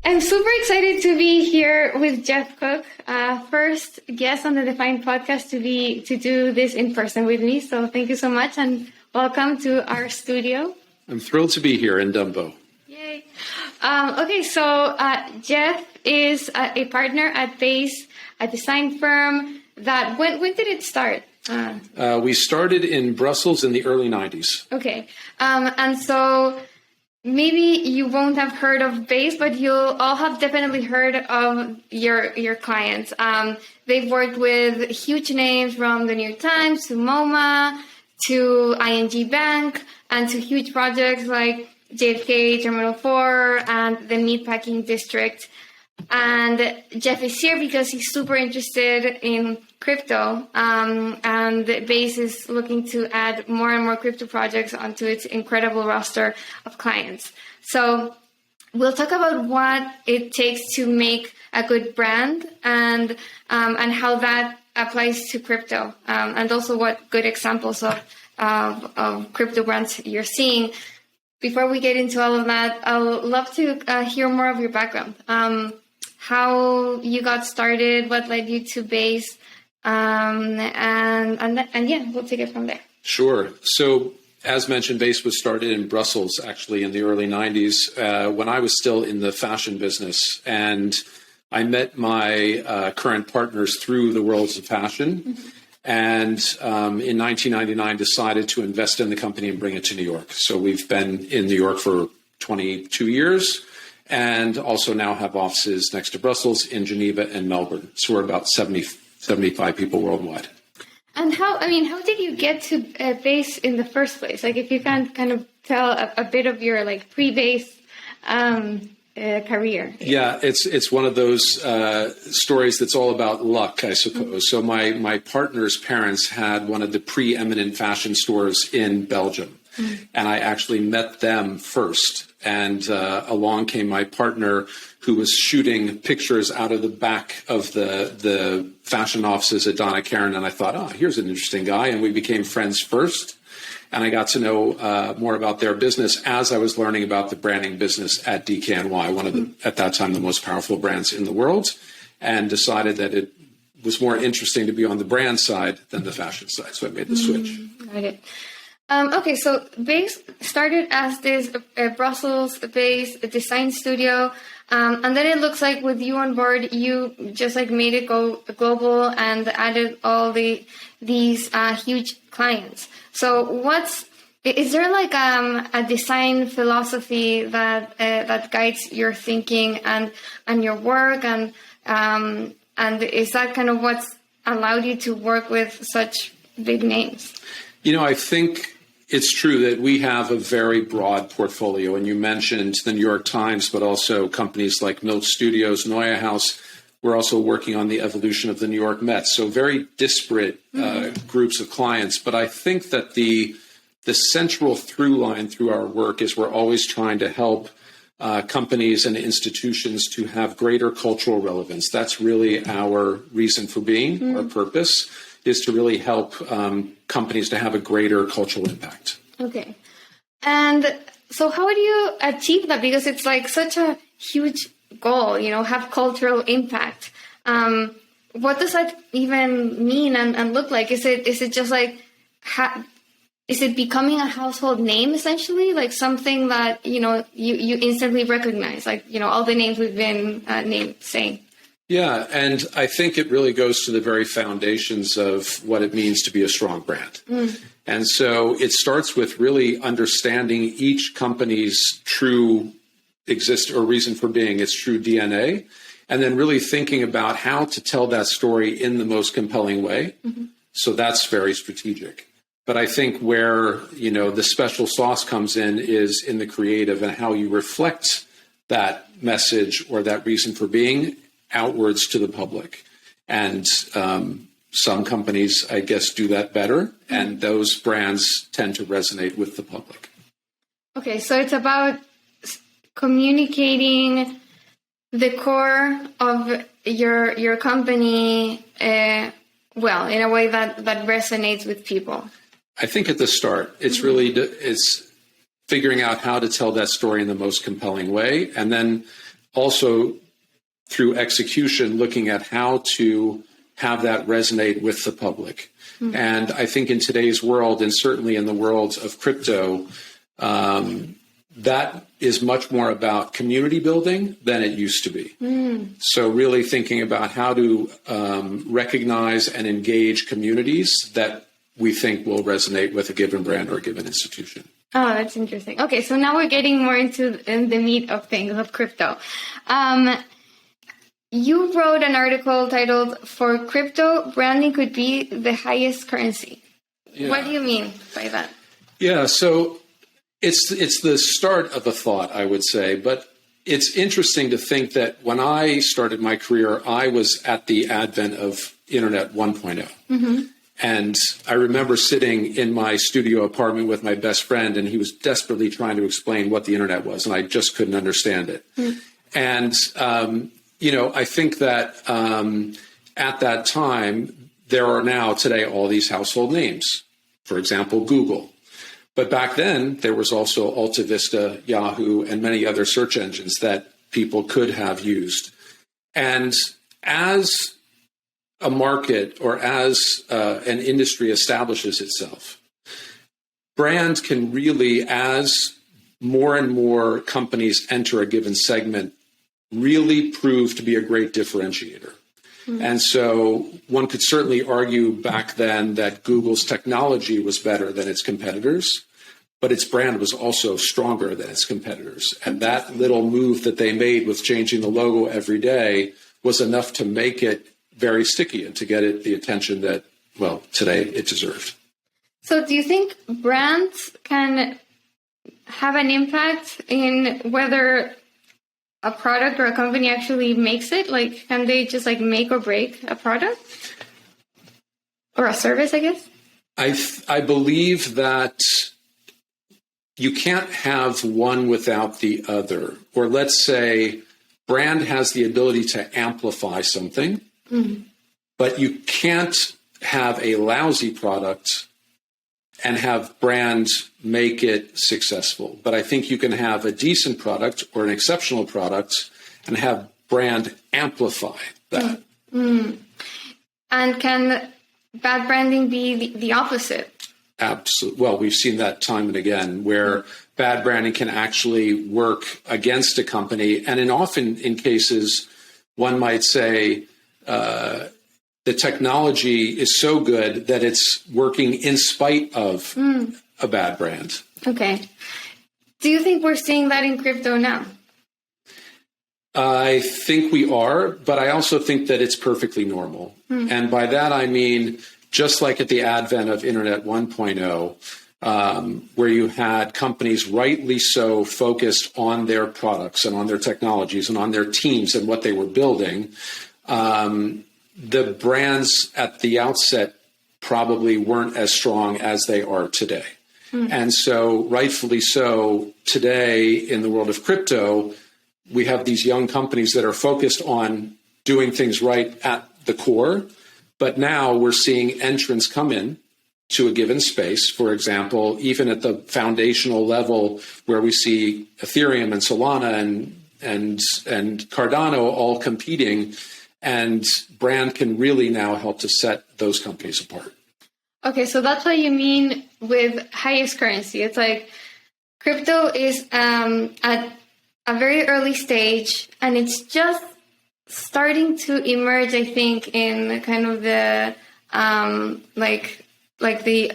I'm super excited to be here with Geoff Cook, first guest on the Defiant podcast to do this in person with me. So thank you so much and welcome to our studio. I'm thrilled to be here in Dumbo. Yay. Okay, so Geoff is a partner at Base, a design firm that, when did it start? We started in Brussels in the early 90s. Okay, and so maybe you won't have heard of Base, but you'll all have definitely heard of your clients. They've worked with huge names from the New York Times to MoMA to ING Bank and to huge projects like JFK, Terminal 4, and the Meatpacking District. And Geoff is here because he's super interested in crypto, and Base is looking to add more and more crypto projects onto its incredible roster of clients. So we'll talk about what it takes to make a good brand and how that applies to crypto, and also what good examples of crypto brands you're seeing. Before we get into all of that, I'd love to hear more of your background. How you got started, what led you to Base, and yeah, we'll take it from there. Sure. So, as mentioned, Base was started in Brussels, actually, in the early 90s, when I was still in the fashion business. And I met my current partners through the worlds of fashion. Mm-hmm. And in 1999, decided to invest in the company and bring it to New York. So we've been in New York for 22 years. And also now have offices next to Brussels, in Geneva, and Melbourne. So we're about 75 people worldwide. And how did you get to Base in the first place? Like, if you can kind of tell a bit of your pre-Base career. Yeah, it's one of those stories that's all about luck, I suppose. Mm-hmm. So my partner's parents had one of the preeminent fashion stores in Belgium. Mm-hmm. And I actually met them first. And along came my partner, who was shooting pictures out of the back of the fashion offices at Donna Karan. And I thought, here's an interesting guy. And we became friends first. And I got to know more about their business as I was learning about the branding business at DKNY, one of the, at that time, the most powerful brands in the world, and decided that it was more interesting to be on the brand side than the fashion side. So I made the switch. Got it. Okay, so Base started as this Brussels-based design studio, and then it looks like with you on board, you just made it go global and added all these huge clients. So is there a design philosophy that guides your thinking and your work, and is that kind of what's allowed you to work with such big names? I think it's true that we have a very broad portfolio, and you mentioned the New York Times, but also companies like Milch Studios, Neue House. We're also working on the evolution of the New York Mets, so very disparate groups of clients. But I think that the central through line through our work is we're always trying to help companies and institutions to have greater cultural relevance. That's really our reason for being, our purpose, is to really help companies to have a greater cultural impact. Okay. And so how do you achieve that? Because it's such a huge goal, have cultural impact. What does that even mean and look like? Is it just is it becoming a household name, essentially? Something that, you instantly recognize, all the names we've been saying? Yeah, and I think it really goes to the very foundations of what it means to be a strong brand. And so it starts with really understanding each company's true reason for being, its true DNA, and then really thinking about how to tell that story in the most compelling way. So that's very strategic. But I think where, the special sauce comes in is in the creative and how you reflect that message or that reason for being outwards to the public. And some companies, I guess, do that better, and those brands tend to resonate with the public. Okay, so it's about communicating the core of your company well, in a way that resonates with people. I think at the start, it's really it's figuring out how to tell that story in the most compelling way, and then also through execution, looking at how to have that resonate with the public. Mm-hmm. And I think in today's world, and certainly in the world of crypto, that is much more about community building than it used to be. Mm. So really thinking about how to recognize and engage communities that we think will resonate with a given brand or a given institution. Oh, that's interesting. Okay, so now we're getting more into the meat of things, of crypto. You wrote an article titled, "For Crypto, Branding Could Be the Highest Currency." Yeah. What do you mean by that? Yeah, so it's the start of a thought, I would say. But it's interesting to think that when I started my career, I was at the advent of Internet 1.0. Mm-hmm. And I remember sitting in my studio apartment with my best friend, and he was desperately trying to explain what the Internet was, and I just couldn't understand it. Mm. And, I think that at that time, there are now today all these household names. For example, Google. But back then, there was also Alta Vista, Yahoo, and many other search engines that people could have used. And as a market or as an industry establishes itself, brand can really, as more and more companies enter a given segment, really prove to be a great differentiator. Mm-hmm. And so one could certainly argue back then that Google's technology was better than its competitors, but its brand was also stronger than its competitors. And that little move that they made with changing the logo every day was enough to make it very sticky and to get it the attention that, well, today it deserved. So do you think brands can have an impact in whether a product or a company actually makes it? Like, can they just make or break a product or a service, I guess? I believe that you can't have one without the other. Or let's say brand has the ability to amplify something, mm-hmm. but you can't have a lousy product and have brand make it successful. But I think you can have a decent product or an exceptional product and have brand amplify that. Mm-hmm. And can bad branding be the opposite? Absolutely. Well, we've seen that time and again where bad branding can actually work against a company. And often in cases, one might say, the technology is so good that it's working in spite of a bad brand. Okay. Do you think we're seeing that in crypto now? I think we are, but I also think that it's perfectly normal. And by that, I mean, just like at the advent of Internet 1.0, where you had companies rightly so focused on their products and on their technologies and on their teams and what they were building, the brands at the outset probably weren't as strong as they are today. And so rightfully so, today in the world of crypto, we have these young companies that are focused on doing things right at the core. But now we're seeing entrants come in to a given space. For example, even at the foundational level where we see Ethereum and Solana and Cardano all competing, and brand can really now help to set those companies apart. Okay, so that's what you mean with highest currency. It's like crypto is at a very early stage, and it's just starting to emerge, I think, in kind of the like the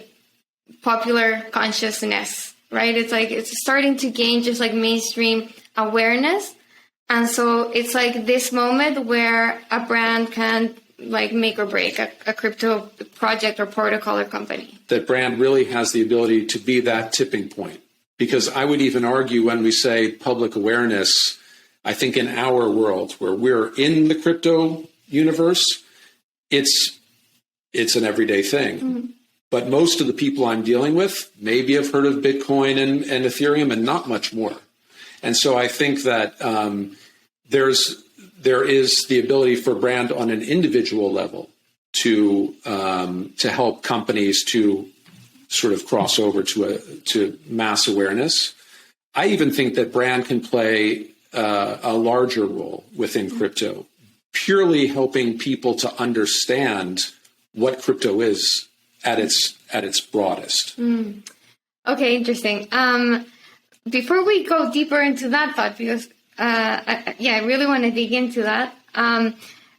popular consciousness, right? It's like it's starting to gain just mainstream awareness. And so it's like this moment where a brand can make or break a crypto project or protocol or company. That brand really has the ability to be that tipping point. Because I would even argue when we say public awareness, I think in our world where we're in the crypto universe, it's an everyday thing. Mm-hmm. But most of the people I'm dealing with maybe have heard of Bitcoin and Ethereum and not much more. And so I think that there is the ability for brand on an individual level to help companies to sort of cross over to mass awareness. I even think that brand can play a larger role within crypto, purely helping people to understand what crypto is at its broadest. Okay, interesting. Before we go deeper into that thought, because I really want to dig into that.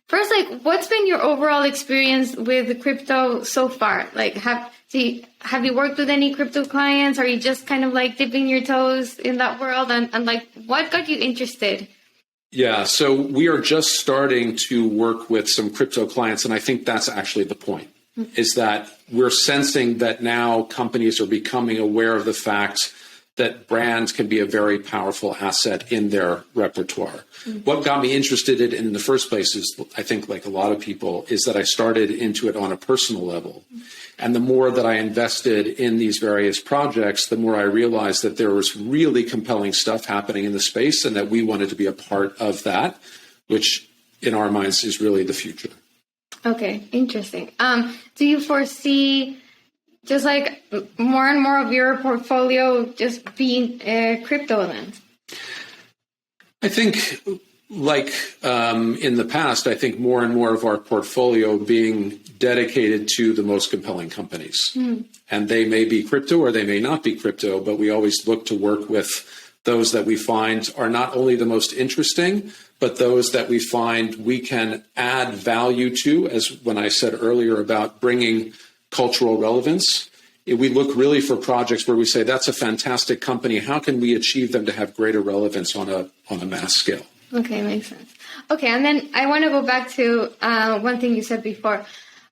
First, like, what's been your overall experience with crypto so far? Like, have you worked with any crypto clients? Are you just kind of like dipping your toes in that world? And like, what got you interested? Yeah, so we are just starting to work with some crypto clients, and I think that's actually the point, is that we're sensing that now companies are becoming aware of the fact that brands can be a very powerful asset in their repertoire. What got me interested in the first place is, I think like a lot of people, is that I started into it on a personal level. And the more that I invested in these various projects, the more I realized that there was really compelling stuff happening in the space and that we wanted to be a part of that, which in our minds is really the future. Okay, interesting. Do you foresee just like more and more of your portfolio just being crypto then? I think like in the past, I think more and more of our portfolio being dedicated to the most compelling companies. And they may be crypto or they may not be crypto, but we always look to work with those that we find are not only the most interesting, but those that we find we can add value to, as when I said earlier about bringing cultural relevance. We look really for projects where we say, that's a fantastic company. How can we achieve them to have greater relevance on a mass scale? Okay, makes sense. Okay, and then I want to go back to one thing you said before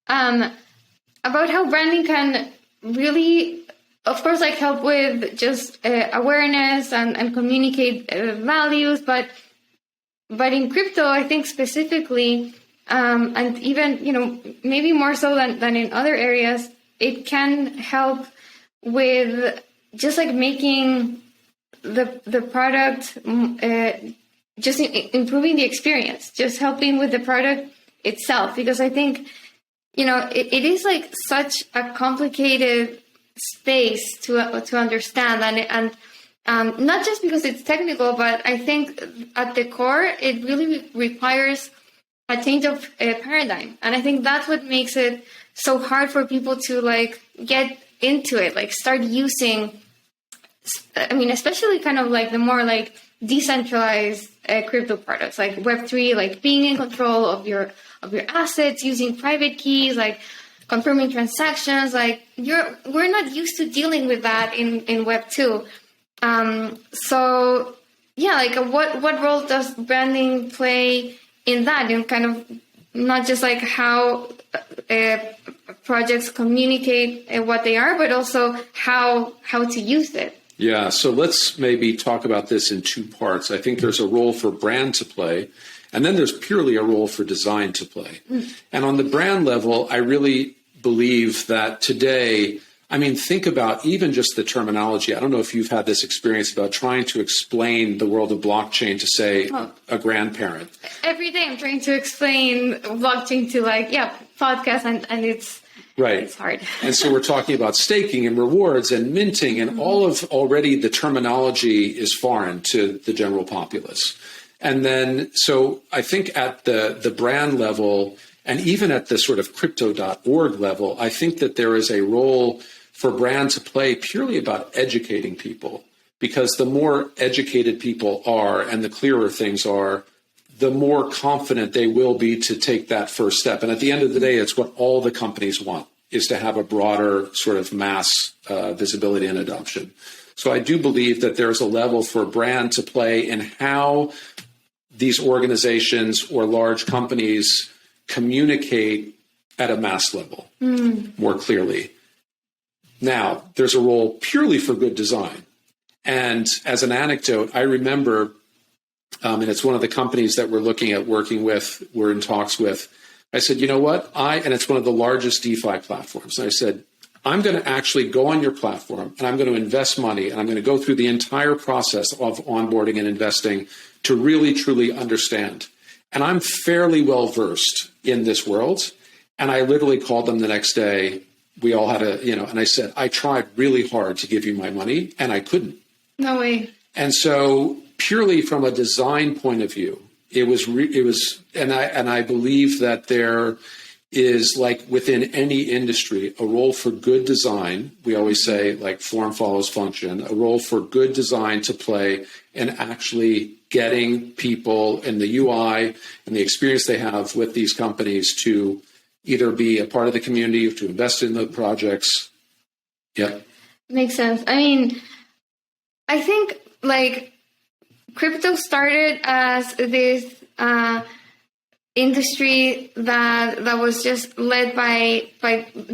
about how branding can really, of course, like help with just awareness and communicate values, but in crypto, I think specifically, and even maybe more so than in other areas, it can help with just like making the product, just improving the experience, just helping with the product itself. Because I think, it is like such a complicated space to understand, and not just because it's technical, but I think at the core, it really requires a change of paradigm. And I think that's what makes it so hard for people to like get into it, like start using, especially kind of like the more like decentralized crypto products like Web3, like being in control of your assets, using private keys, like confirming transactions. Like we're not used to dealing with that in Web2. So yeah, like what role does branding play in that, and kind of not just like how projects communicate what they are, but also how to use it? Yeah, so let's maybe talk about this in two parts. I think there's a role for brand to play, and then there's purely a role for design to play. And on the brand level, I really believe that today, think about even just the terminology. I don't know if you've had this experience about trying to explain the world of blockchain to, say, a grandparent. Every day I'm trying to explain blockchain to podcasts, and it's right. It's hard. And so we're talking about staking and rewards and minting, and all of already the terminology is foreign to the general populace. And then, so I think at the brand level, and even at the sort of crypto.org level, I think that there is a role for brand to play purely about educating people, because the more educated people are and the clearer things are, the more confident they will be to take that first step. And at the end of the day, it's what all the companies want, is to have a broader sort of mass visibility and adoption. So I do believe that there's a level for brand to play in how these organizations or large companies communicate at a mass level more clearly. Now, there's a role purely for good design. And as an anecdote, I remember, and it's one of the companies that we're looking at working with, we're in talks with, I said, you know what? And it's one of the largest DeFi platforms. And I said, I'm going to actually go on your platform and I'm going to invest money and I'm going to go through the entire process of onboarding and investing to really, truly understand. And I'm fairly well versed in this world. And I literally called them the next day. We all had and I said, I tried really hard to give you my money and I couldn't. No way. And so purely from a design point of view, and I believe that there is, like within any industry, a role for good design. We always say, like, form follows function, a role for good design to play in actually getting people in the UI and the experience they have with these companies to either be a part of the community or to invest in the projects. Yeah. Makes sense. I mean, I think like crypto started as this industry that was just led by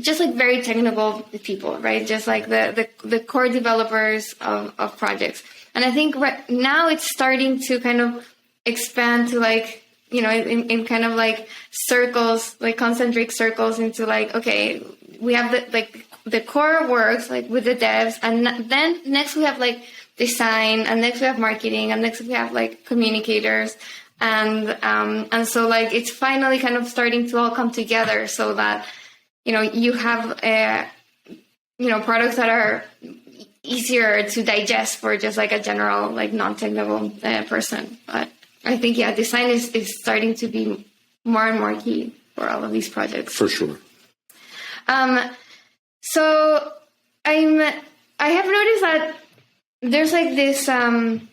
just like very technical people, right? Just like the core developers of projects. And I think right now it's starting to kind of expand to like, you know, in kind of like circles, like concentric circles into like, okay, we have the core works like with the devs, and then next we have like design, and next we have marketing, and next we have like communicators. And so like it's finally kind of starting to all come together so that, you know, you have, you know, products that are easier to digest for just like a general, like non-technical person. But I think, yeah, design is starting to be more and more key for all of these projects. For sure. So I have noticed that there's like this kind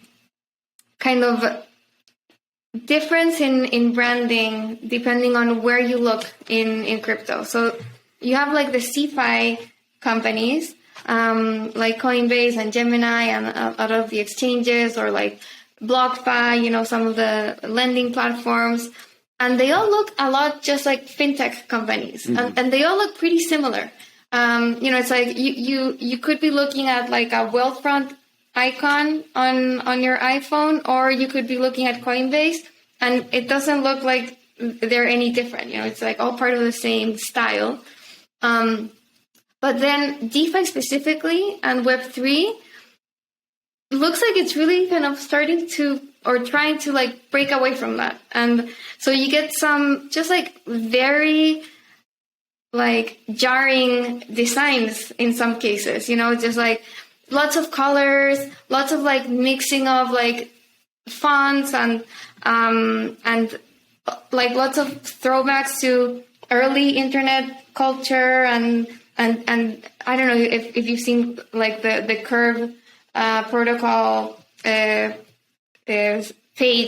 of difference in branding depending on where you look in crypto. So you have like the CeFi companies, like Coinbase and Gemini and a lot of the exchanges, or like BlockFi, you know, some of the lending platforms, and they all look a lot just like fintech companies, and they all look pretty similar. You know, it's like you could be looking at like a Wealthfront icon on your iPhone, or you could be looking at Coinbase, and it doesn't look like they're any different. You know, it's like all part of the same style. But then DeFi specifically and Web3 looks like it's really kind of starting to, or trying to like break away from that. And so you get some just like very like jarring designs in some cases, you know, just like lots of colors, lots of like mixing of like fonts and like lots of throwbacks to early internet culture and I don't know if you've seen like the Curve protocol page,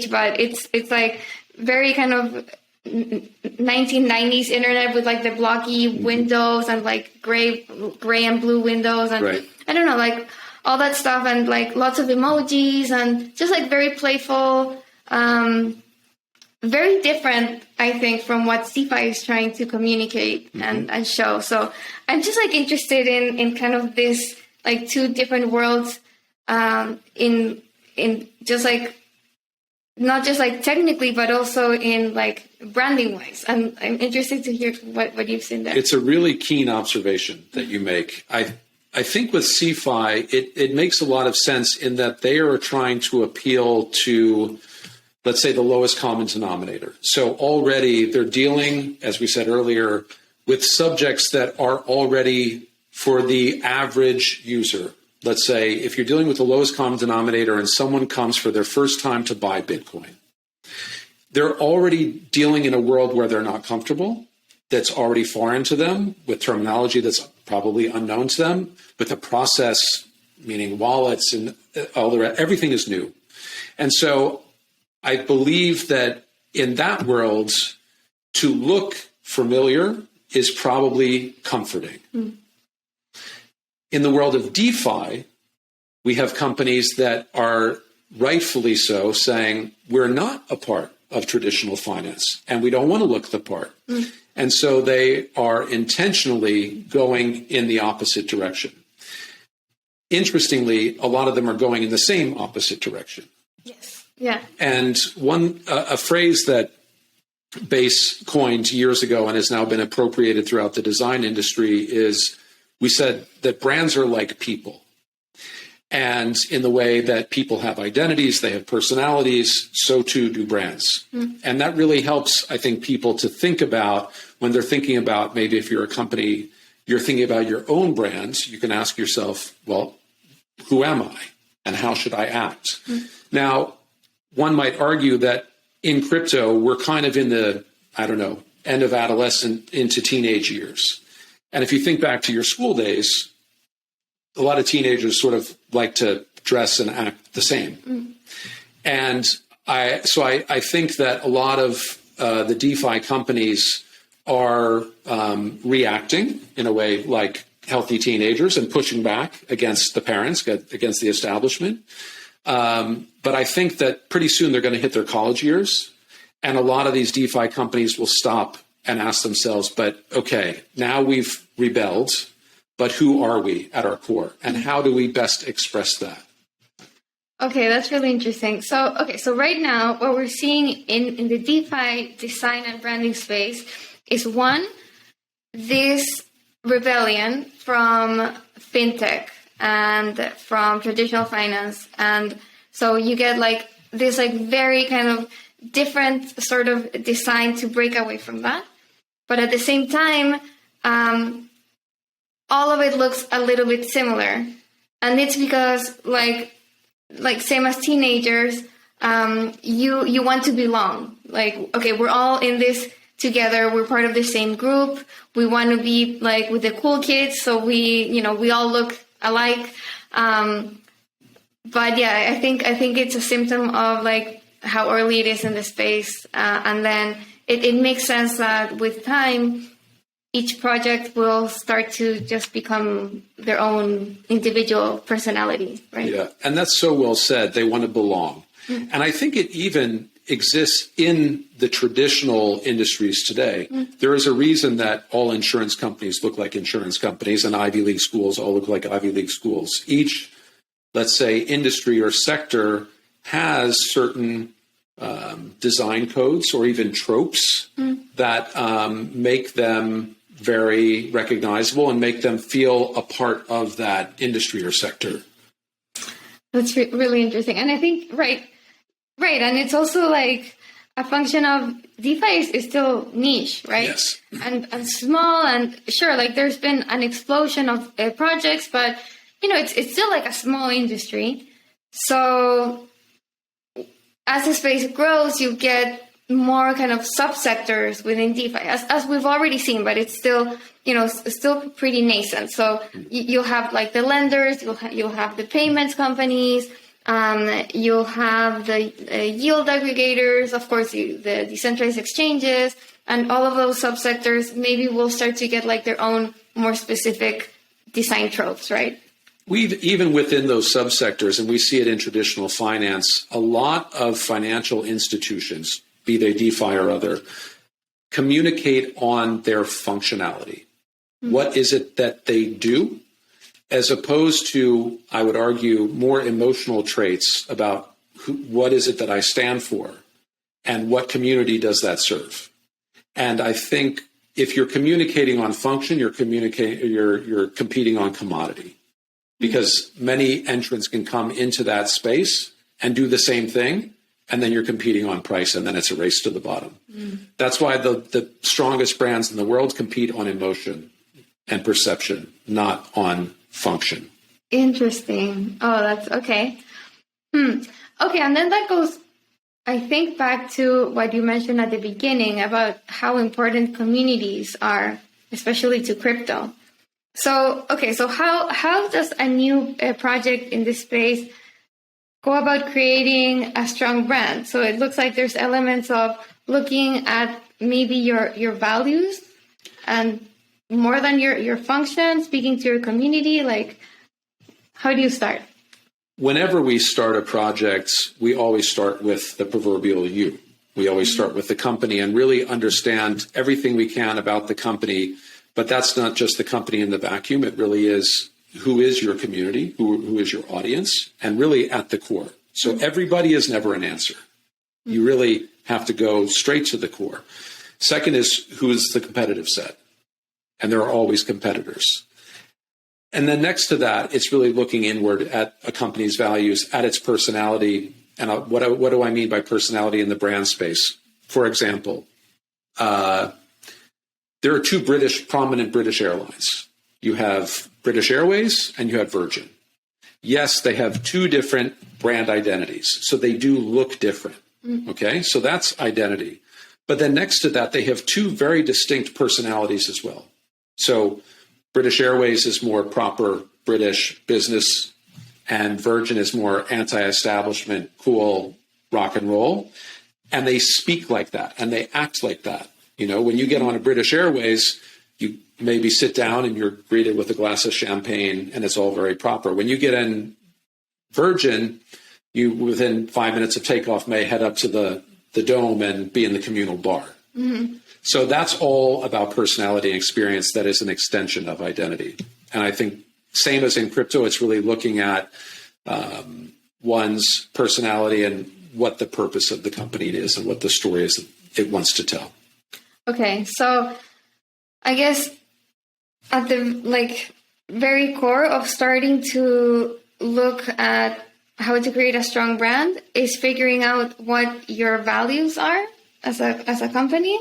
but it's like very kind of 1990s internet with like the blocky windows and like gray and blue windows and right. I don't know, like all that stuff, and like lots of emojis and just like very playful, very different, I think, from what CeFi is trying to communicate and show. So I'm just like interested in kind of this like two different worlds in just like not just like technically, but also in like branding wise. And I'm interested to hear what you've seen there. It's a really keen observation that you make. I think with CeFi, it makes a lot of sense in that they are trying to appeal to, let's say, the lowest common denominator. So already they're dealing, as we said earlier, with subjects that are already for the average user. Let's say if you're dealing with the lowest common denominator and someone comes for their first time to buy Bitcoin, they're already dealing in a world where they're not comfortable, that's already foreign to them, with terminology that's probably unknown to them, with the process, meaning wallets and all the rest, everything is new. And so I believe that in that world, to look familiar is probably comforting. In the world of DeFi, we have companies that are rightfully so saying, we're not a part of traditional finance and we don't want to look the part. And so they are intentionally going in the opposite direction. Interestingly, a lot of them are going in the same opposite direction. Yes. Yeah. And a phrase that Base coined years ago and has now been appropriated throughout the design industry is, we said that brands are like people. And in the way that people have identities, they have personalities, so too do brands. And that really helps, I think, people to think about when they're thinking about, maybe if you're a company, you're thinking about your own brands, you can ask yourself, well, who am I? and how should I act? Now, one might argue that in crypto, we're kind of in the, end of adolescent into teenage years. And if you think back to your school days, a lot of teenagers sort of like to dress and act the same. And I think that a lot of the DeFi companies are reacting in a way like healthy teenagers and pushing back against the parents, against the establishment. But I think that pretty soon they're going to hit their college years. And a lot of these DeFi companies will stop and ask themselves, but okay, now we've rebelled, but who are we at our core? And how do we best express that? Okay, that's really interesting. So right now, what we're seeing in the DeFi design and branding space is one, this rebellion from fintech and from traditional finance. And so you get like this like very kind of different sort of design to break away from that. But at the same time, all of it looks a little bit similar. And it's because like same as teenagers, you want to belong. Like, okay, we're all in this together. We're part of the same group. We want to be like with the cool kids. So we all look alike. But yeah, I think it's a symptom of like how early it is in the space. And then it makes sense that with time, each project will start to just become their own individual personality, right? Yeah, and that's so well said. They want to belong. Mm-hmm. And I think it even exists in the traditional industries today. Mm-hmm. There is a reason that all insurance companies look like insurance companies and Ivy League schools all look like Ivy League schools. Each, let's say, industry or sector has certain design codes or even tropes that make them very recognizable and make them feel a part of that industry or sector. That's really interesting. And I think, right. And it's also like a function of DeFi is still niche, right? Yes. And small, and sure, like there's been an explosion of projects, but it's still like a small industry. So as the space grows, you get more kind of subsectors within DeFi, as we've already seen, but it's still, still pretty nascent. So you'll have like the lenders, you'll have the payments companies, you'll have the yield aggregators, of course, the decentralized exchanges, and all of those subsectors maybe will start to get like their own more specific design tropes, right? Even within those subsectors, and we see it in traditional finance, a lot of financial institutions, be they DeFi or other, communicate on their functionality. Mm-hmm. What is it that they do, as opposed to, I would argue, more emotional traits about what is it that I stand for and what community does that serve. And I think if you're communicating on function, you're competing on commodity, because many entrants can come into that space and do the same thing. And then you're competing on price, and then it's a race to the bottom. That's why the strongest brands in the world compete on emotion and perception, not on function. Interesting. Oh, that's okay. Okay, and then that goes, I think, back to what you mentioned at the beginning about how important communities are, especially to crypto. So, okay, so how does a new project in this space go about creating a strong brand? So it looks like there's elements of looking at maybe your values and more than your function, speaking to your community. Like, how do you start? Whenever we start a project, we always start with the proverbial you. We always start with the company and really understand everything we can about the company. But that's not just the company in the vacuum. It really is, who is your community, who is your audience, and really at the core. So everybody is never an answer. You really have to go straight to the core. Second is, who is the competitive set? And there are always competitors. And then next to that, it's really looking inward at a company's values, at its personality. And what do I mean by personality in the brand space? For example, there are two prominent British airlines. You have British Airways and you have Virgin. yes, they have two different brand identities. So they do look different. Okay, so that's identity. But then next to that, they have two very distinct personalities as well. So British Airways is more proper British business, and Virgin is more anti-establishment, cool rock and roll. And they speak like that, and they act like that. You know, when you get on a British Airways, you maybe sit down and you're greeted with a glass of champagne, and it's all very proper. When you get in Virgin, you, within 5 minutes of takeoff, may head up to the dome and be in the communal bar. So that's all about personality and experience. That is an extension of identity. And I think same as in crypto, it's really looking at one's personality and what the purpose of the company is and what the story is that it wants to tell. Okay, so I guess at the very core of starting to look at how to create a strong brand is figuring out what your values are as a company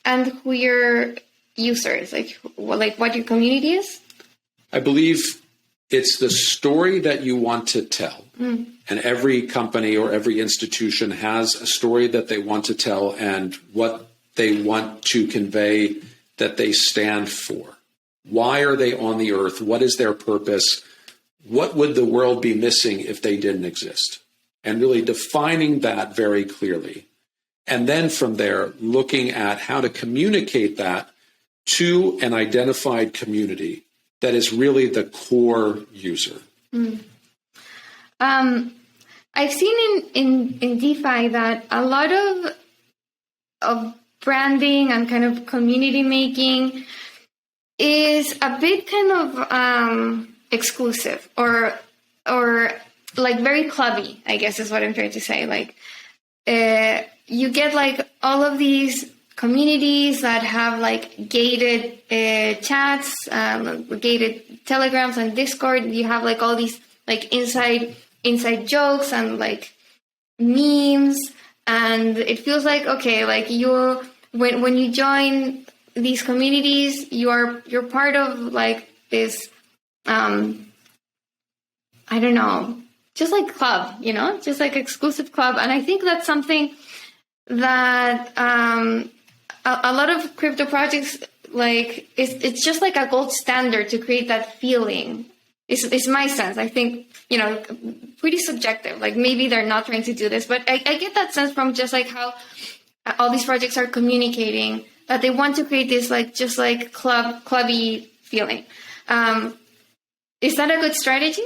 and who your users, like what your community is. I believe it's the story that you want to tell. And every company or every institution has a story that they want to tell and what they want to convey that they stand for. Why are they on the earth? What is their purpose? What would the world be missing if they didn't exist? And really defining that very clearly. And then from there, looking at how to communicate that to an identified community that is really the core user. I've seen in DeFi that a lot of branding and kind of community making is a bit kind of exclusive or like very clubby, I guess is what I'm trying to say. Like you get like all of these communities that have like gated chats, gated telegrams and Discord. You have like all these like inside jokes and like memes, and it feels like, okay, like when you join these communities, you're part of like this I don't know, just like club, you know, just like exclusive club. And I think that's something that a lot of crypto projects, like it's just like a gold standard to create that feeling. It's my sense. I think, you know, pretty subjective. Like maybe they're not trying to do this, but I get that sense from just like how all these projects are communicating that they want to create this like just like clubby feeling. Is that a good strategy?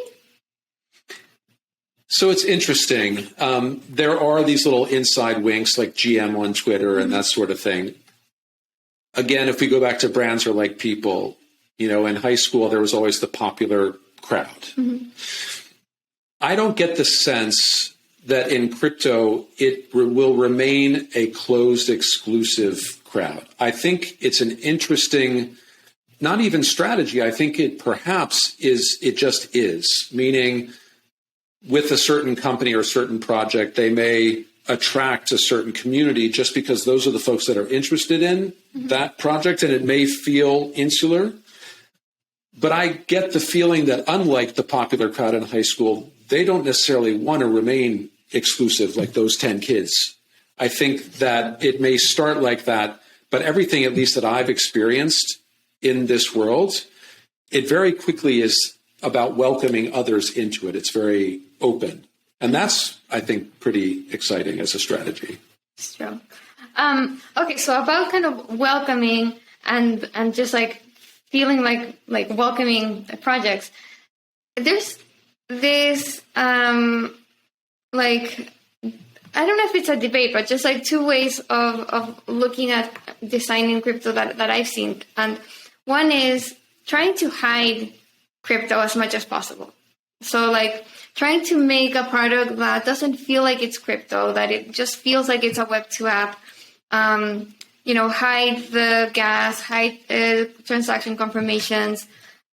So it's interesting. There are these little inside winks like GM on Twitter and that sort of thing. Again, if we go back to brands are like people, you know, in high school, there was always the popular crowd. I don't get the sense that in crypto, it will remain a closed, exclusive crowd. I think it's an interesting, not even strategy. I think it perhaps is, it just is, meaning with a certain company or certain project, they may attract a certain community just because those are the folks that are interested in that project, and it may feel insular. But I get the feeling that unlike the popular crowd in high school, they don't necessarily want to remain exclusive like those 10 kids. I think that it may start like that, but everything, at least that I've experienced in this world, it very quickly is about welcoming others into it. It's very open. And that's, I think, pretty exciting as a strategy. It's true. Okay, so about kind of welcoming and just like feeling like welcoming projects, there's this like, I don't know if it's a debate, but just like two ways of looking at designing crypto that I've seen. And one is trying to hide crypto as much as possible. So like trying to make a product that doesn't feel like it's crypto, that it just feels like it's a Web2 app. You know, hide the gas, hide transaction confirmations.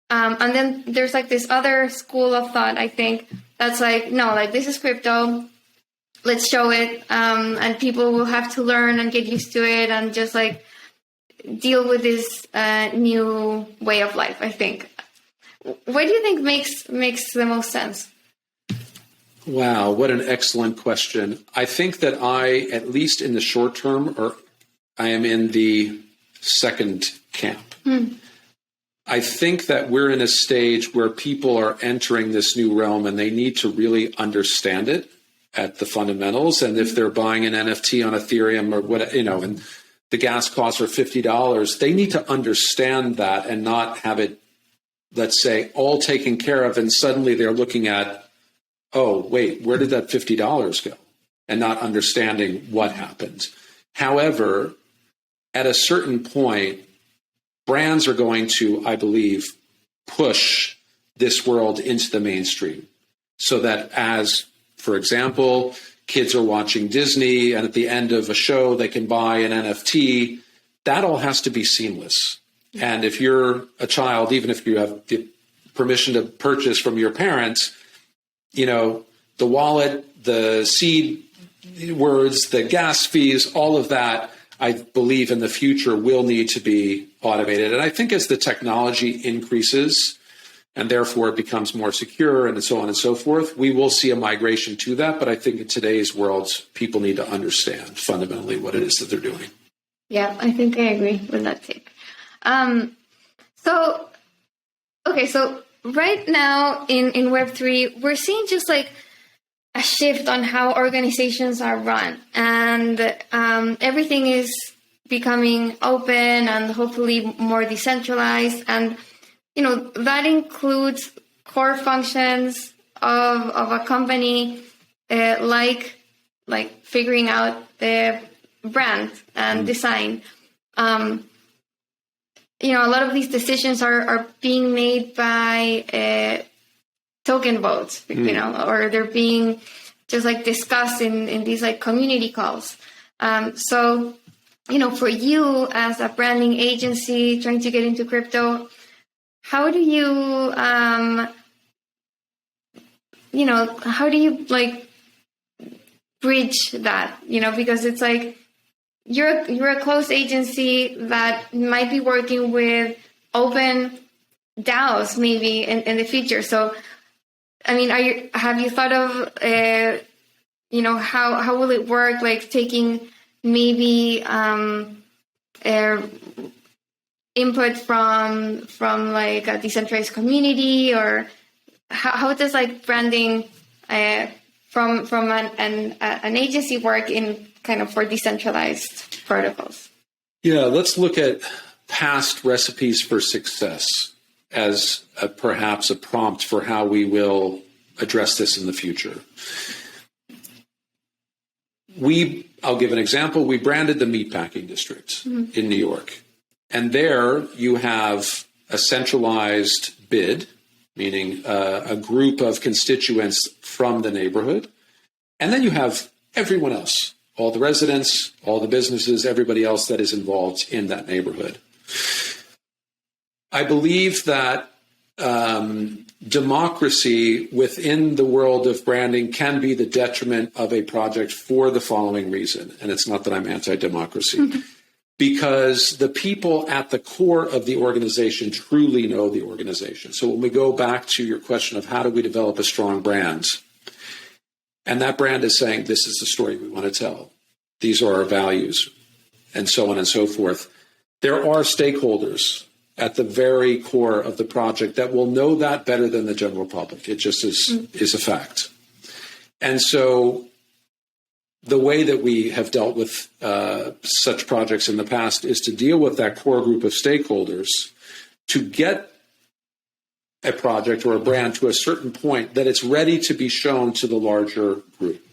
And then there's like this other school of thought, I think, that's like, no, like this is crypto. Let's show it. And people will have to learn and get used to it and just like deal with this new way of life, I think. what do you think makes the most sense? Wow, what an excellent question. I think that at least in the short term, I am in the second camp. I think that we're in a stage where people are entering this new realm and they need to really understand it at the fundamentals. And if they're buying an NFT on Ethereum or what, and the gas costs are $50, they need to understand that and not have it, let's say, all taken care of. And suddenly they're looking at, oh, wait, where did that $50 go? And not understanding what happened. However, at a certain point, brands are going to, I believe, push this world into the mainstream so that as, for example, kids are watching Disney and at the end of a show, they can buy an NFT. That all has to be seamless. And if you're a child, even if you have the permission to purchase from your parents, the wallet, the seed words, the gas fees, all of that, I believe in the future will need to be automated. And I think as the technology increases and therefore it becomes more secure and so on and so forth, we will see a migration to that. But I think in today's world, people need to understand fundamentally what it is that they're doing. Yeah, I think I agree with that take. So right now in Web3, we're seeing just like a shift on how organizations are run, and everything is becoming open and hopefully more decentralized. And that includes core functions of a company, like figuring out the brand and design. A lot of these decisions are being made by token votes, or they're being just like discussed in these like community calls. So, for you as a branding agency trying to get into crypto, how do you, like bridge that, because it's like, you're a close agency that might be working with open DAOs maybe in the future. So, I mean, have you thought of, how will it work? Like taking maybe input from like a decentralized community, or how does like branding from an agency work in kind of for decentralized protocols? Yeah, let's look at past recipes for success as perhaps a prompt for how we will address this in the future. I'll give an example. We branded the meatpacking district in New York. And there you have a centralized bid, meaning a group of constituents from the neighborhood. And then you have everyone else, all the residents, all the businesses, everybody else that is involved in that neighborhood. I believe that democracy within the world of branding can be the detriment of a project for the following reason. And it's not that I'm anti-democracy, because the people at the core of the organization truly know the organization. So when we go back to your question of how do we develop a strong brand, and that brand is saying, this is the story we want to tell, these are our values, and so on and so forth. There are stakeholders at the very core of the project that will know that better than the general public. It just is a fact. And so the way that we have dealt with such projects in the past is to deal with that core group of stakeholders to get a project or a brand to a certain point that it's ready to be shown to the larger group.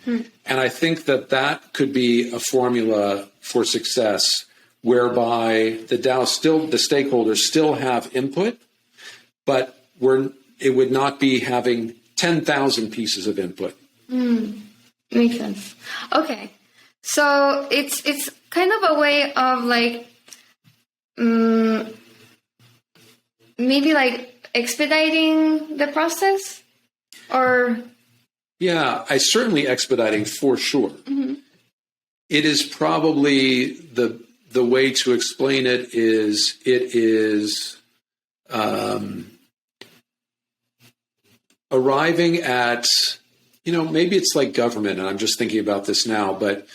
And I think that could be a formula for success, whereby the stakeholders still have input, but it would not be having 10,000 pieces of input. Makes sense. Okay. So it's kind of a way of like, maybe like expediting the process, or? Yeah, certainly expediting for sure. It is probably the way to explain it is arriving at, maybe it's like government, and I'm just thinking about this now, but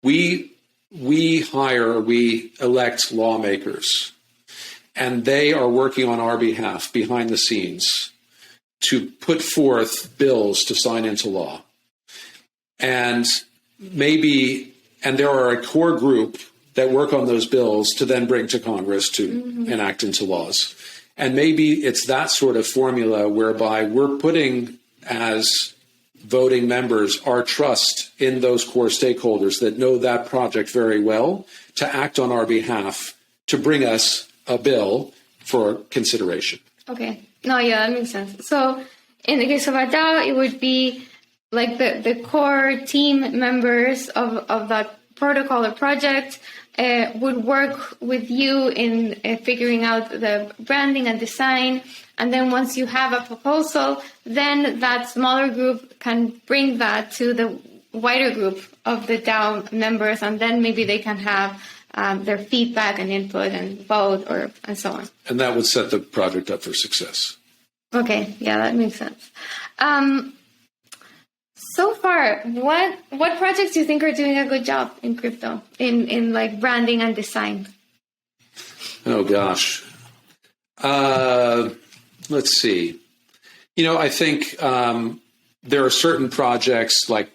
we elect lawmakers, and they are working on our behalf behind the scenes to put forth bills to sign into law. And there are a core group that work on those bills to then bring to Congress to enact into laws. And maybe it's that sort of formula whereby we're putting, as voting members, our trust in those core stakeholders that know that project very well to act on our behalf to bring us a bill for consideration. Okay. No, yeah, that makes sense. So in the case of a DAO, it would be like the core team members of that protocol or project would work with you in figuring out the branding and design. And then once you have a proposal, then that smaller group can bring that to the wider group of the DAO members. And then maybe they can have their feedback and input and vote and so on. And that would set the project up for success. Okay. Yeah, that makes sense. So far, what projects do you think are doing a good job in crypto, in like branding and design? Oh, gosh. Let's see. I think there are certain projects like,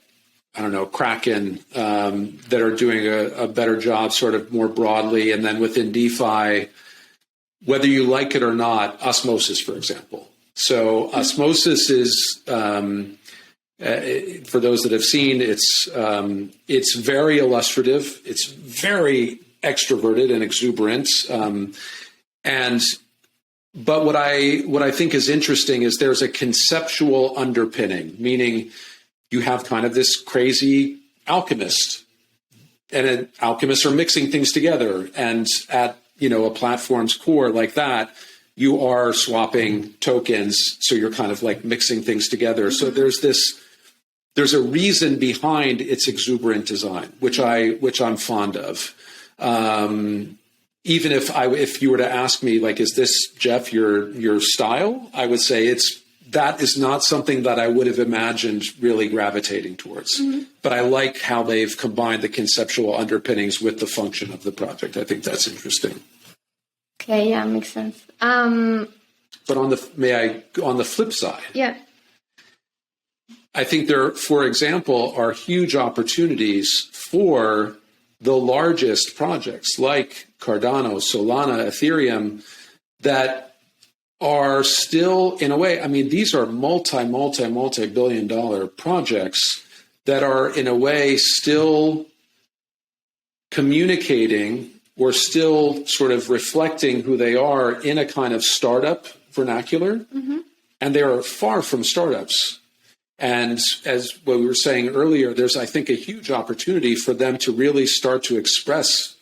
I don't know, Kraken that are doing a better job sort of more broadly. And then within DeFi, whether you like it or not, Osmosis, for example. So Osmosis is... for those that have seen, it's very illustrative. It's very extroverted and exuberant. But what I think is interesting is there's a conceptual underpinning, meaning you have kind of this crazy alchemist, and alchemists are mixing things together. And at a platform's core like that, you are swapping tokens, so you're kind of like mixing things together. So there's a reason behind its exuberant design, which I'm fond of. Even if you were to ask me, like, is this, Geoff, your style? I would say that is not something that I would have imagined really gravitating towards. But I like how they've combined the conceptual underpinnings with the function of the project. I think that's interesting. Okay, yeah, makes sense. But on the flip side, yeah. I think there, for example, are huge opportunities for the largest projects like Cardano, Solana, Ethereum that are still, in a way, I mean, these are multi-billion-dollar projects that are, in a way, still communicating or still sort of reflecting who they are in a kind of startup vernacular. And they are far from startups. And as what we were saying earlier, there's, I think, a huge opportunity for them to really start to express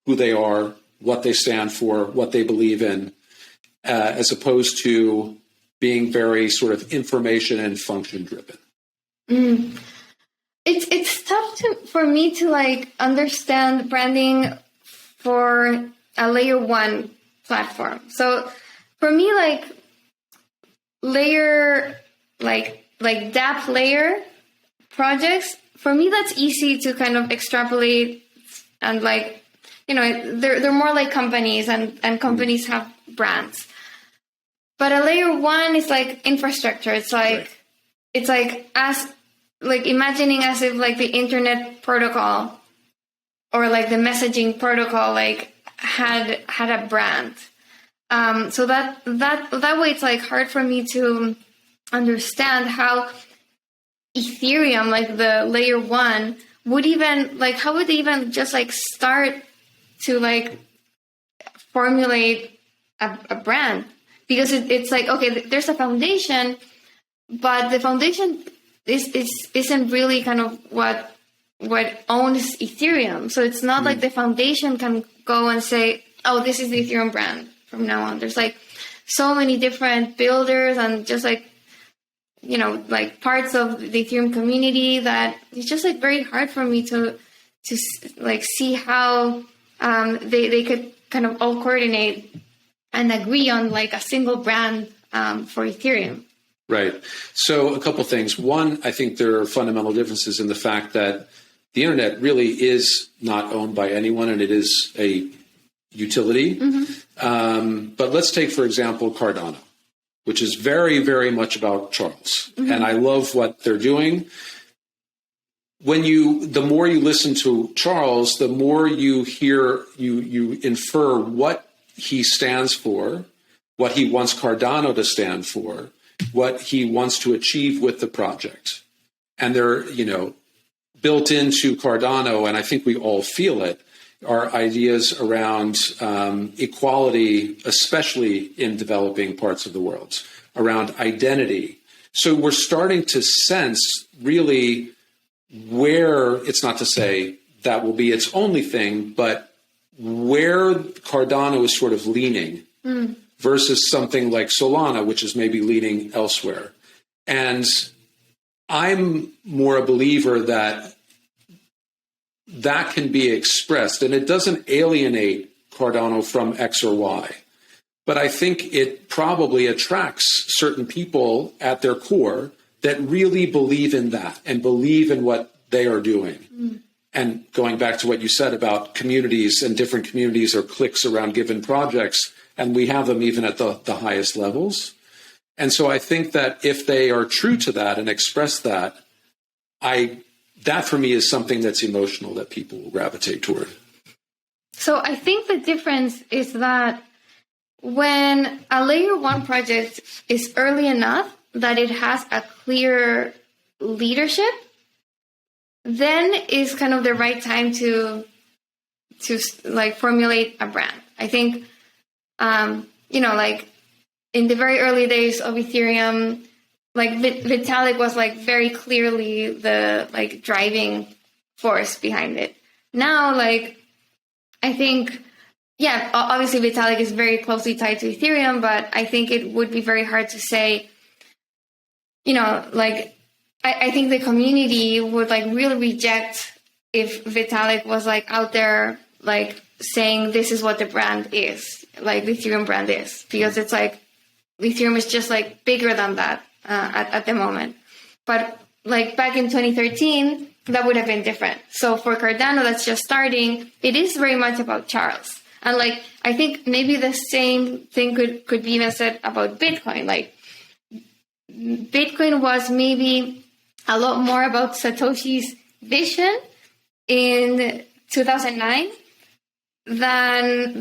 who they are, what they stand for, what they believe in, as opposed to being very sort of information and function driven. It's tough for me to like understand branding for a layer one platform. So for me, like dApp layer projects, for me, that's easy to kind of extrapolate and like, they're more like companies and companies have brands. But a layer one is like infrastructure. It's like, right. It's like imagining as if like the internet protocol or like the messaging protocol, like had a brand. So that way it's like hard for me to understand how Ethereum, like the layer one, would even like, how would they even just like start to like formulate a brand? Because it's like, okay, there's a foundation, but the foundation isn't really kind of what owns Ethereum. So it's not like the foundation can go and say, oh, this is the Ethereum brand from now on. There's like so many different builders and just like, like parts of the Ethereum community that it's just like very hard for me to like see how they could kind of all coordinate and agree on like a single brand for Ethereum. Right. So a couple things. One, I think there are fundamental differences in the fact that the internet really is not owned by anyone, and it is a utility. But let's take, for example, Cardano, which is very, very much about Charles. And I love what they're doing. The more you listen to Charles, the more you hear, you infer what he stands for, what he wants Cardano to stand for, what he wants to achieve with the project. And they're, built into Cardano, and I think we all feel it, are ideas around equality, especially in developing parts of the world, around identity. So we're starting to sense really where, it's not to say that will be its only thing, but where Cardano is sort of leaning versus something like Solana, which is maybe leaning elsewhere. And I'm more a believer that that can be expressed, and it doesn't alienate Cardano from X or Y. But I think it probably attracts certain people at their core that really believe in that and believe in what they are doing. And going back to what you said about communities and different communities or cliques around given projects, and we have them even at the highest levels. And so I think that if they are true to that and express that, that for me is something that's emotional that people will gravitate toward. So I think the difference is that when a layer one project is early enough that it has a clear leadership, then is kind of the right time to like formulate a brand. I think, like in the very early days of Ethereum, like Vitalik was like very clearly the like driving force behind it. Now, like, I think, yeah, obviously Vitalik is very closely tied to Ethereum, but I think it would be very hard to say, like, I think the community would like really reject if Vitalik was like out there, like saying this is what the brand is, like the Ethereum brand is, because it's like Ethereum is just like bigger than that at the moment. But like back in 2013, that would have been different. So for Cardano, that's just starting, it is very much about Charles. And like, I think maybe the same thing could be even said about Bitcoin. Like Bitcoin was maybe a lot more about Satoshi's vision in 2009 than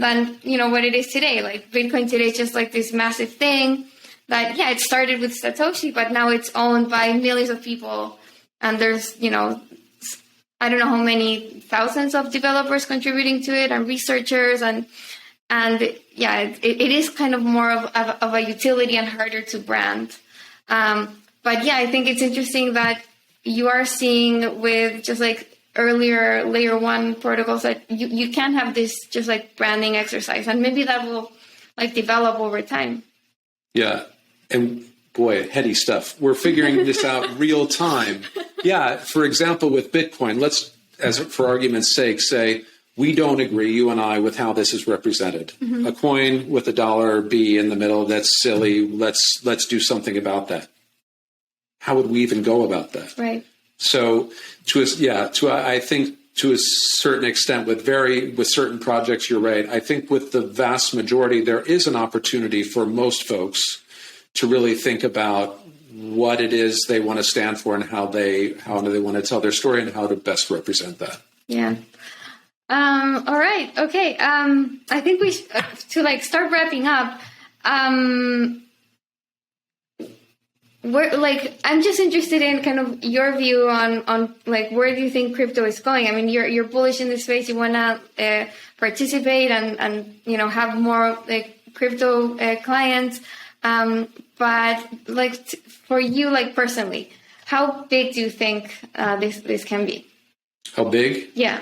what it is today. Like Bitcoin today is just like this massive thing that, yeah, it started with Satoshi, but now it's owned by millions of people. And there's, I don't know how many thousands of developers contributing to it and researchers. And yeah, it is kind of more of a utility and harder to brand. But yeah, I think it's interesting that you are seeing with just like earlier layer one protocols that you can have this just like branding exercise, and maybe that will like develop over time. Yeah. And boy, heady stuff. We're figuring this out real time. Yeah. For example, with Bitcoin, let's, as for argument's sake, say we don't agree, you and I, with how this is represented. Mm-hmm. A coin with a $B in the middle, that's silly. Let's do something about that. How would we even go about that? Right. So, I think to a certain extent, with certain projects, you're right. I think with the vast majority, there is an opportunity for most folks to really think about what it is they want to stand for and how do they want to tell their story and how to best represent that. Yeah. All right. Okay. I think we to like start wrapping up. I'm just interested in kind of your view on like where do you think crypto is going? I mean, you're bullish in this space. You want to participate and have more like crypto clients. But like for you, like personally, how big do you think this can be? How big? Yeah.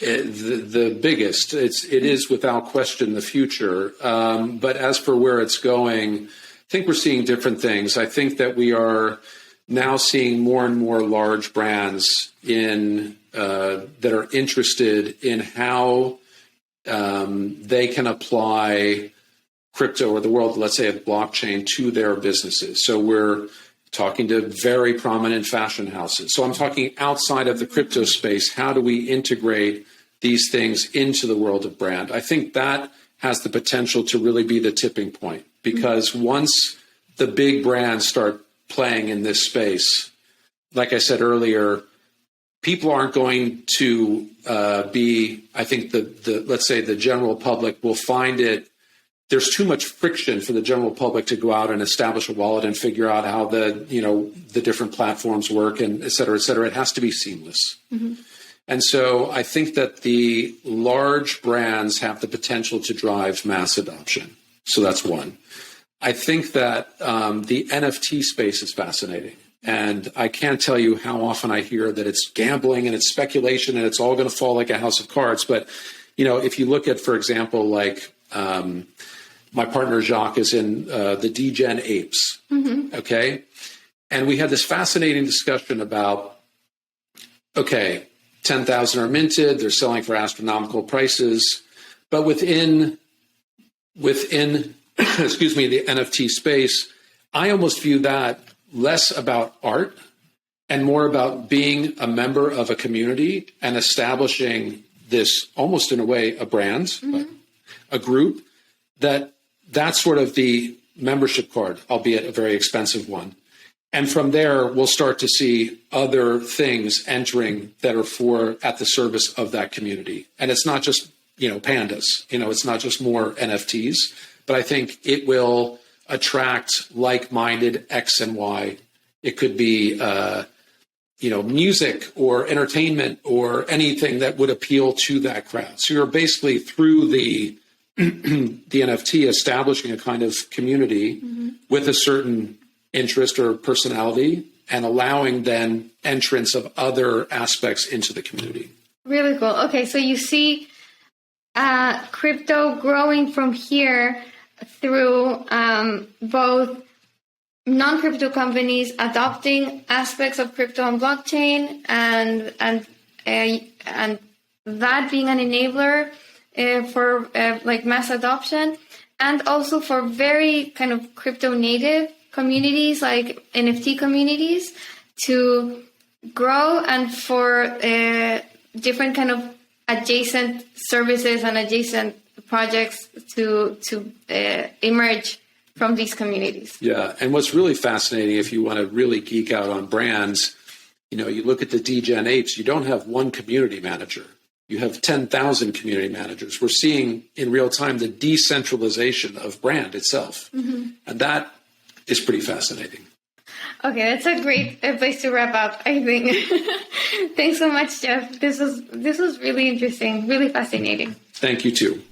The biggest. It is without question the future. But as for where it's going, I think we're seeing different things. I think that we are now seeing more and more large brands that are interested in how they can apply crypto or the world, let's say, of blockchain to their businesses. So we're talking to very prominent fashion houses. So I'm talking outside of the crypto space. How do we integrate these things into the world of brand? I think that has the potential to really be the tipping point, because once the big brands start playing in this space, like I said earlier, people aren't going to I think let's say the general public will find it, there's too much friction for the general public to go out and establish a wallet and figure out how the different platforms work and et cetera, et cetera. It has to be seamless. Mm-hmm. And so I think that the large brands have the potential to drive mass adoption. So that's one. I think that the NFT space is fascinating. And I can't tell you how often I hear that it's gambling and it's speculation and it's all going to fall like a house of cards. But, if you look at, for example, like my partner Geoff is in the Degen apes. Mm-hmm. Okay. And we had this fascinating discussion about, okay, 10,000 are minted, they're selling for astronomical prices, but within excuse me, the NFT space, I almost view that less about art and more about being a member of a community and establishing this, almost in a way, a brand, mm-hmm. a group, that's sort of the membership card, albeit a very expensive one. And from there, we'll start to see other things entering that are at the service of that community. And it's not just, pandas, it's not just more NFTs, but I think it will attract like-minded X and Y. It could be, music or entertainment or anything that would appeal to that crowd. So you're basically through the NFT establishing a kind of community mm-hmm. with a certain interest or personality and allowing then entrance of other aspects into the community. Really cool. Okay, so you see crypto growing from here through both non-crypto companies adopting aspects of crypto and blockchain, and that being an enabler for like mass adoption, and also for very kind of crypto native communities like NFT communities to grow, and for different kind of adjacent services and adjacent projects to emerge from these communities. Yeah, and what's really fascinating, if you want to really geek out on brands, you look at the Degen apes, you don't have one community manager. You have 10,000 community managers. We're seeing in real time the decentralization of brand itself. Mm-hmm. And that is pretty fascinating. Okay, that's a great place to wrap up, I think. Thanks so much, Geoff. This was really interesting, really fascinating. Thank you, too.